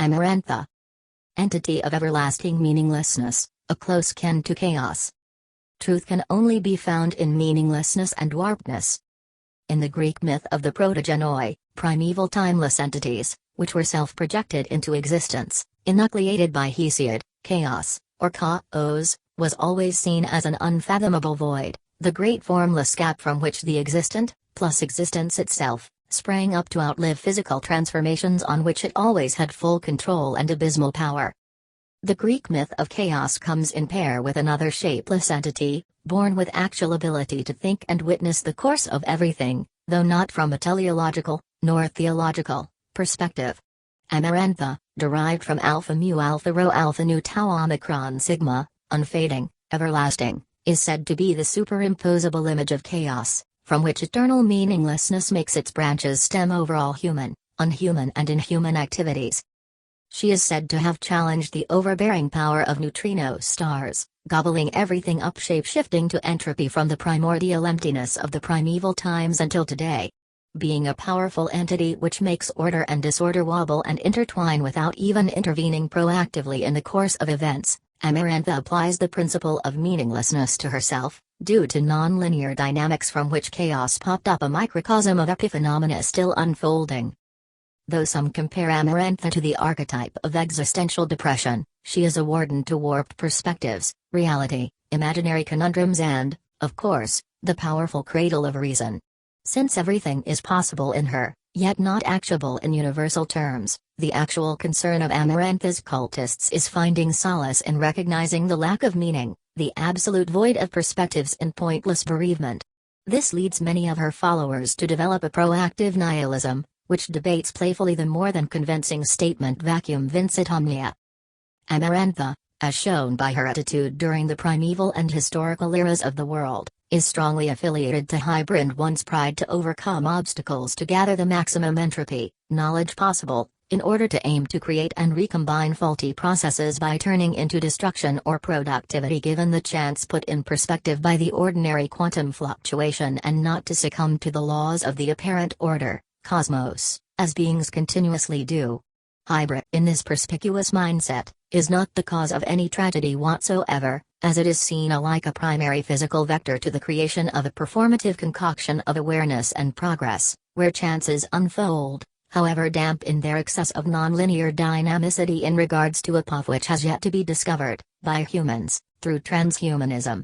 Amarantha. Entity of everlasting meaninglessness, a close kin to chaos. Truth can only be found in meaninglessness and warpedness. In the Greek myth of the Protogenoi, primeval timeless entities, which were self-projected into existence, enucleated by Hesiod, chaos, or chaos, was always seen as an unfathomable void, the great formless gap from which the existent, plus existence itself, sprang up to outlive physical transformations on which it always had full control and abysmal power. The Greek myth of chaos comes in pair with another shapeless entity, born with actual ability to think and witness the course of everything, though not from a teleological, nor theological, perspective. Amarantha, derived from alpha mu alpha rho alpha nu tau omicron sigma, unfading, everlasting, is said to be the superimposable image of chaos, from which eternal meaninglessness makes its branches stem over all human, unhuman and inhuman activities. She is said to have challenged the overbearing power of neutrino stars, gobbling everything up, shape-shifting to entropy from the primordial emptiness of the primeval times until today. Being a powerful entity which makes order and disorder wobble and intertwine without even intervening proactively in the course of events, Amarantha applies the principle of meaninglessness to herself, due to non-linear dynamics from which chaos popped up, a microcosm of epiphenomena still unfolding. Though some compare Amarantha to the archetype of existential depression, she is a warden to warped perspectives, reality, imaginary conundrums and, of course, the powerful cradle of reason. Since everything is possible in her, yet not actionable in universal terms, the actual concern of Amarantha's cultists is finding solace in recognizing the lack of meaning, the absolute void of perspectives in pointless bereavement. This leads many of her followers to develop a proactive nihilism, which debates playfully the more than convincing statement vacuum vincit omnia. Amarantha, as shown by her attitude during the primeval and historical eras of the world, is strongly affiliated to hybrid one's pride to overcome obstacles to gather the maximum entropy, knowledge possible, in order to aim to create and recombine faulty processes by turning into destruction or productivity given the chance, put in perspective by the ordinary quantum fluctuation, and not to succumb to the laws of the apparent order, cosmos, as beings continuously do. Hybrid, in this perspicuous mindset, is not the cause of any tragedy whatsoever, as it is seen alike a primary physical vector to the creation of a performative concoction of awareness and progress, where chances unfold, however damp in their excess of nonlinear dynamicity in regards to a path which has yet to be discovered, by humans, through transhumanism.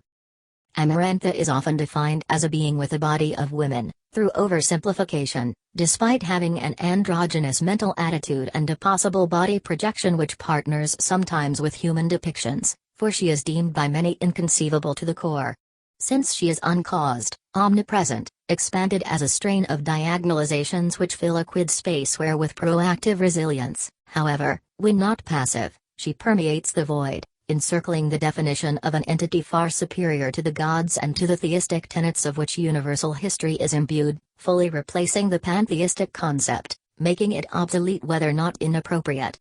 Amarantha is often defined as a being with a body of women, through oversimplification, despite having an androgynous mental attitude and a possible body projection which partners sometimes with human depictions, for she is deemed by many inconceivable to the core. Since she is uncaused, omnipresent, expanded as a strain of diagonalizations which fill a quid space where with proactive resilience, however, when not passive, she permeates the void, encircling the definition of an entity far superior to the gods and to the theistic tenets of which universal history is imbued, fully replacing the pantheistic concept, making it obsolete whether not inappropriate.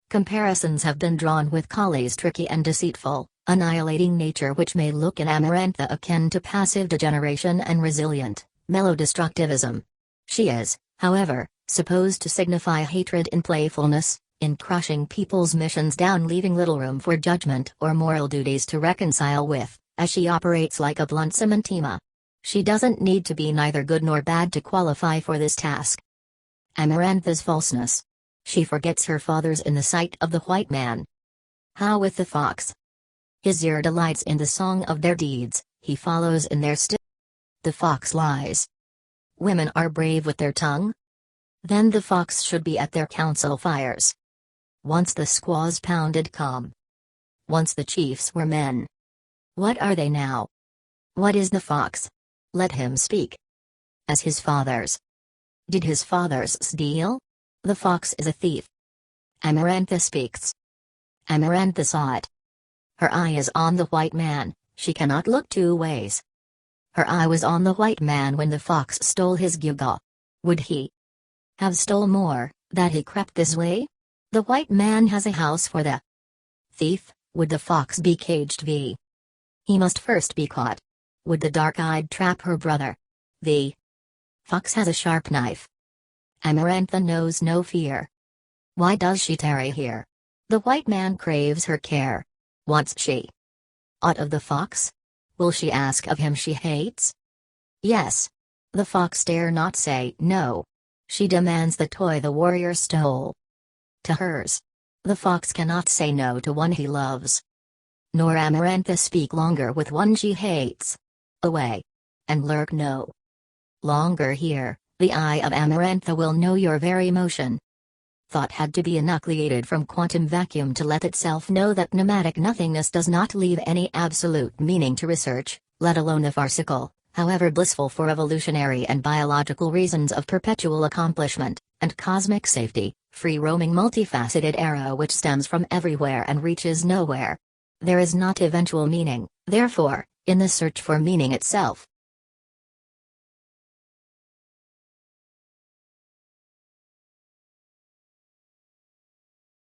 Comparisons have been drawn with Kali's tricky and deceitful, annihilating nature, which may look in Amarantha akin to passive degeneration and resilient, mellow destructivism. She is, however, supposed to signify hatred in playfulness, in crushing people's missions down, leaving little room for judgment or moral duties to reconcile with, as she operates like a blunt cementima. She doesn't need to be neither good nor bad to qualify for this task. Amarantha's falseness. She forgets her fathers in the sight of the white man. How with the fox? His ear delights in the song of their deeds, he follows in their steps. The fox lies. Women are brave with their tongue? Then the fox should be at their council fires. Once the squaws pounded calm. Once the chiefs were men. What are they now? What is the fox? Let him speak. As his fathers. Did his fathers steal? The fox is a thief. Amarantha speaks. Amarantha saw it. Her eye is on the white man, she cannot look two ways. Her eye was on the white man when the fox stole his gewgaw. Would he have stole more, that he crept this way? The white man has a house for the thief, would the fox be caged v? He must first be caught. Would the dark-eyed trap her brother? The fox has a sharp knife. Amarantha knows no fear. Why does she tarry here? The white man craves her care. Wants she aught of the fox? Will she ask of him she hates? Yes. The fox dare not say no. She demands the toy the warrior stole. To hers. The fox cannot say no to one he loves. Nor Amarantha speak longer with one she hates. Away. And lurk no longer here, the eye of Amarantha will know your very motion. Thought had to be enucleated from quantum vacuum to let itself know that pneumatic nothingness does not leave any absolute meaning to research, let alone the farcical, however blissful for evolutionary and biological reasons of perpetual accomplishment, and cosmic safety, free-roaming multifaceted arrow which stems from everywhere and reaches nowhere. There is not eventual meaning, therefore, in the search for meaning itself.